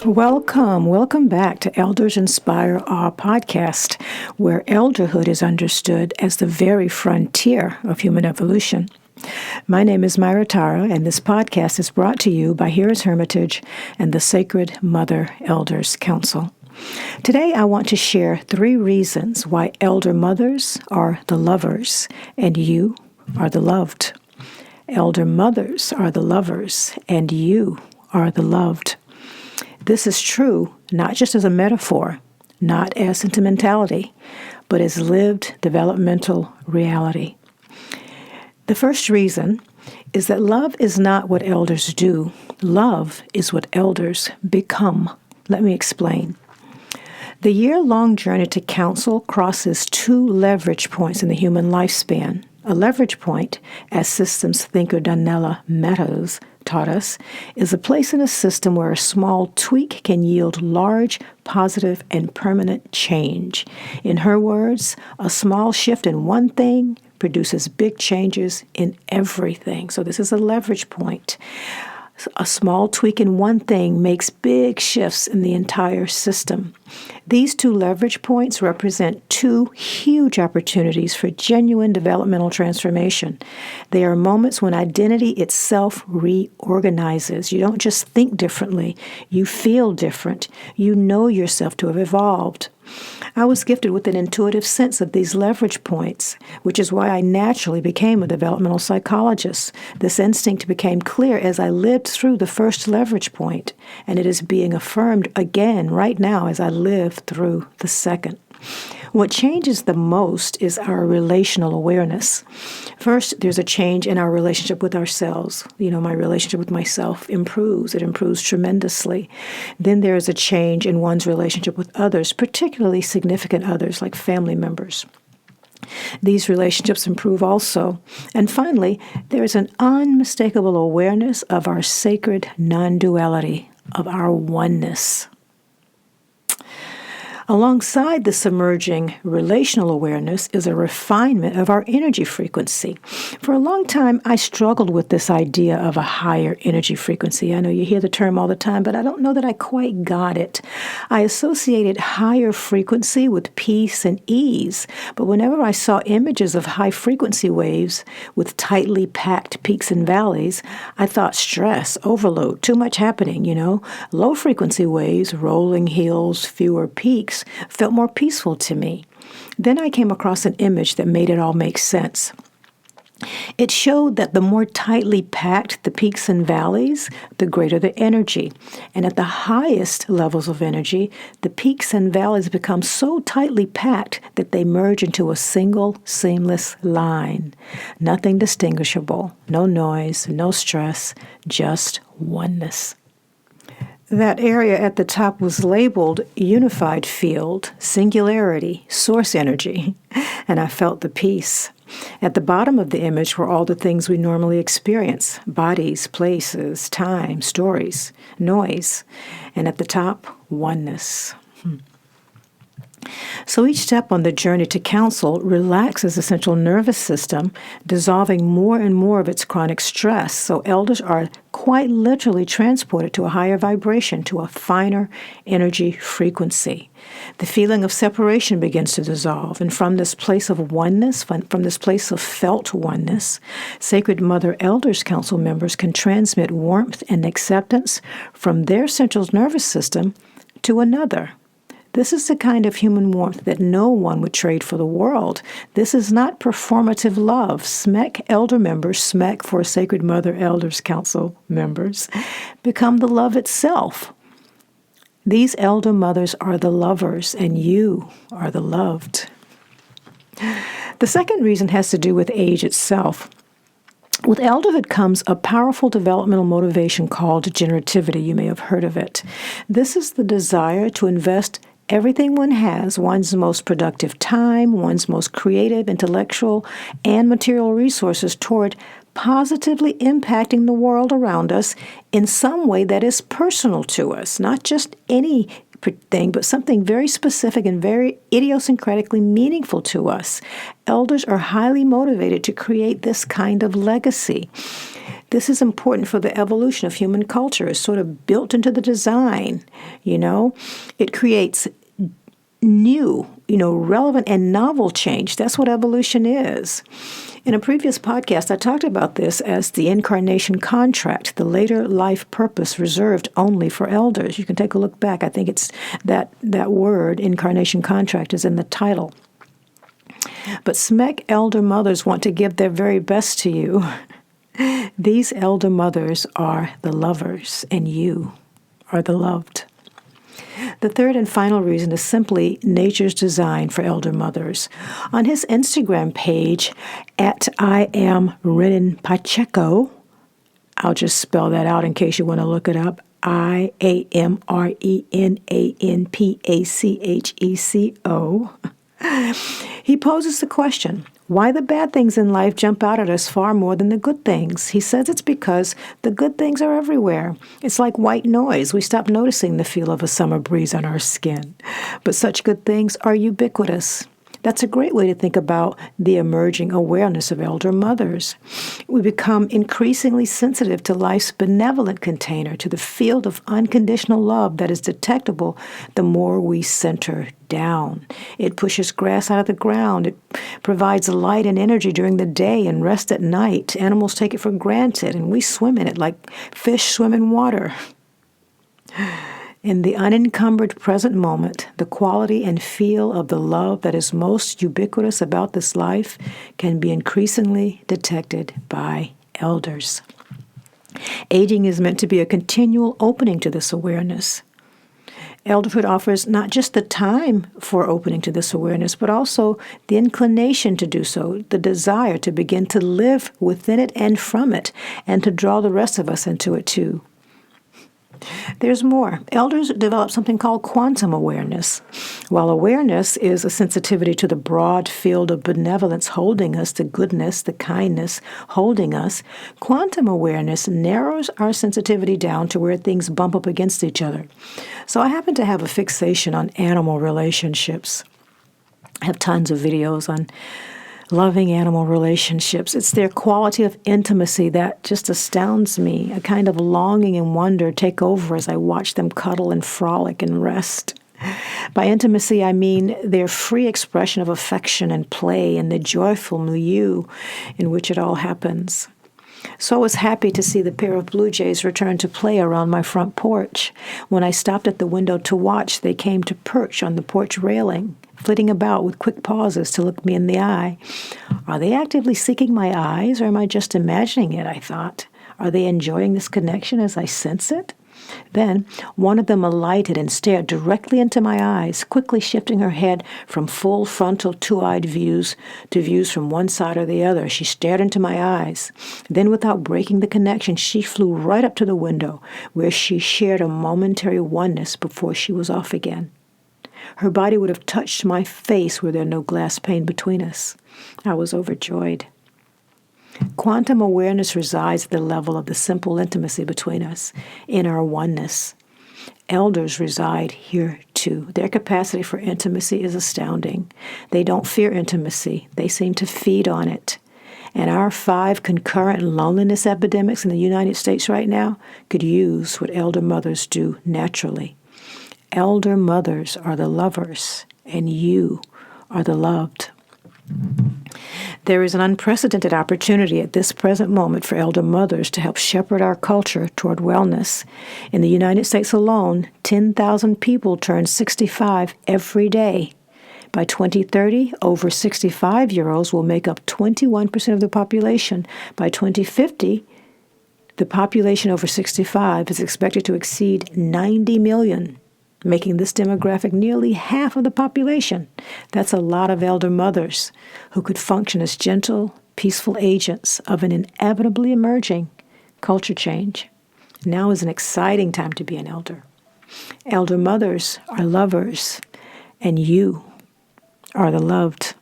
Welcome back to Elders Inspire Awe podcast, where elderhood is understood as the very frontier of human evolution. My name is Myra Tara, and this podcast is brought to you by Heroes Hermitage and the Sacred Mother Elders Council. Today, I want to share 3 reasons why elder mothers are the lovers and you are the loved. Elder mothers are the lovers and you are the loved. This is true not just as a metaphor, not as sentimentality, but as lived developmental reality. The first reason is that love is not what elders do. Love is what elders become. Let me explain. The year-long journey to counsel crosses 2 leverage points in the human lifespan. A leverage point, as systems thinker Donella Meadows taught us, is a place in a system where a small tweak can yield large, positive, and permanent change. In her words, a small shift in one thing produces big changes in everything. So this is a leverage point. A small tweak in one thing makes big shifts in the entire system. These 2 leverage points represent 2 huge opportunities for genuine developmental transformation. They are moments when identity itself reorganizes. You don't just think differently, you feel different. You know yourself to have evolved. I was gifted with an intuitive sense of these leverage points, which is why I naturally became a developmental psychologist. This instinct became clear as I lived through the first leverage point, and it is being affirmed again right now as I live through the second. What changes the most is our relational awareness. First, there's a change in our relationship with ourselves. My relationship with myself improves. It improves tremendously. Then there is a change in one's relationship with others, particularly significant others like family members. These relationships improve also. And finally, there is an unmistakable awareness of our sacred non-duality, of our oneness. Alongside this emerging relational awareness is a refinement of our energy frequency. For a long time, I struggled with this idea of a higher energy frequency. I know you hear the term all the time, but I don't know that I quite got it. I associated higher frequency with peace and ease, but whenever I saw images of high frequency waves with tightly packed peaks and valleys, I thought stress, overload, too much happening, Low frequency waves, rolling hills, fewer peaks, felt more peaceful to me. Then I came across an image that made it all make sense. It showed that the more tightly packed the peaks and valleys, the greater the energy. And at the highest levels of energy, the peaks and valleys become so tightly packed that they merge into a single, seamless line. Nothing distinguishable, no noise, no stress, just oneness. That area at the top was labeled unified field, singularity, source energy, and I felt the peace. At the bottom of the image were all the things we normally experience: bodies, places, time, stories, noise, and at the top, oneness. So each step on the journey to counsel relaxes the central nervous system, dissolving more and more of its chronic stress. So elders are quite literally transported to a higher vibration, to a finer energy frequency. The feeling of separation begins to dissolve, and from this place of oneness, from this place of felt oneness, Sacred Mother Elders Council members can transmit warmth and acceptance from their central nervous system to another. This is the kind of human warmth that no one would trade for the world. This is not performative love. SMEC elder members, SMEC for Sacred Mother Elders Council members, become the love itself. These elder mothers are the lovers, and you are the loved. The second reason has to do with age itself. With elderhood comes a powerful developmental motivation called generativity. You may have heard of it. This is the desire to invest everything one has, one's most productive time, one's most creative, intellectual, and material resources toward positively impacting the world around us in some way that is personal to us, not just any thing, but something very specific and very idiosyncratically meaningful to us. Elders are highly motivated to create this kind of legacy. This is important for the evolution of human culture. It's sort of built into the design, you know. It creates new, relevant and novel change. That's what evolution is. In a previous podcast, I talked about this as the Incarnation Contract, the later life purpose reserved only for elders. You can take a look back. I think it's that word, Incarnation Contract, is in the title. But SMEC elder mothers want to give their very best to you. These elder mothers are the lovers, and you are the loved. The third and final reason is simply nature's design for elder mothers. On his Instagram page, at I am Renan Pacheco, I'll just spell that out in case you want to look it up, IAMRENANPACHECO. He poses the question, why the bad things in life jump out at us far more than the good things? He says it's because the good things are everywhere. It's like white noise. We stop noticing the feel of a summer breeze on our skin. But such good things are ubiquitous. That's a great way to think about the emerging awareness of elder mothers. We become increasingly sensitive to life's benevolent container, to the field of unconditional love that is detectable the more we center down. It pushes grass out of the ground. It provides light and energy during the day and rest at night. Animals take it for granted, and we swim in it like fish swim in water. In the unencumbered present moment, the quality and feel of the love that is most ubiquitous about this life can be increasingly detected by elders. Aging is meant to be a continual opening to this awareness. Elderhood offers not just the time for opening to this awareness, but also the inclination to do so, the desire to begin to live within it and from it, and to draw the rest of us into it too. There's more. Elders develop something called quantum awareness. While awareness is a sensitivity to the broad field of benevolence holding us, the goodness, the kindness holding us, quantum awareness narrows our sensitivity down to where things bump up against each other. So I happen to have a fixation on animal relationships. I have tons of videos on loving animal relationships. It's their quality of intimacy that just astounds me. A kind of longing and wonder take over as I watch them cuddle and frolic and rest. By intimacy, I mean their free expression of affection and play and the joyful milieu in which it all happens. So I was happy to see the pair of blue jays return to play around my front porch. When I stopped at the window to watch, they came to perch on the porch railing, flitting about with quick pauses to look me in the eye. Are they actively seeking my eyes, or am I just imagining it, I thought? Are they enjoying this connection as I sense it? Then one of them alighted and stared directly into my eyes, quickly shifting her head from full frontal two-eyed views to views from one side or the other. She stared into my eyes. Then, without breaking the connection, she flew right up to the window, where she shared a momentary oneness before she was off again. Her body would have touched my face were there no glass pane between us. I was overjoyed. Quantum awareness resides at the level of the simple intimacy between us, in our oneness. Elders reside here too. Their capacity for intimacy is astounding. They don't fear intimacy. They seem to feed on it. And our 5 concurrent loneliness epidemics in the United States right now could use what elder mothers do naturally. Elder mothers are the lovers, and you are the loved. There is an unprecedented opportunity at this present moment for elder mothers to help shepherd our culture toward wellness. In the United States alone, 10,000 people turn 65 every day. By 2030, over 65-year-olds will make up 21% of the population. By 2050, the population over 65 is expected to exceed 90 million. Making this demographic nearly half of the population. That's a lot of elder mothers who could function as gentle, peaceful agents of an inevitably emerging culture change. Now is an exciting time to be an elder. Elder mothers are lovers, and you are the loved.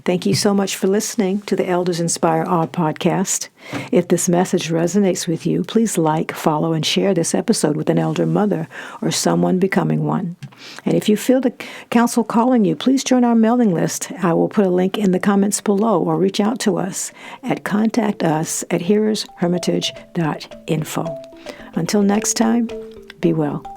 Thank you so much for listening to the Elders Inspire Awe podcast. If this message resonates with you, please like, follow, and share this episode with an elder mother or someone becoming one. And if you feel the council calling you, please join our mailing list. I will put a link in the comments below, or reach out to us at contactus@hearershermitage.info. Until next time, be well.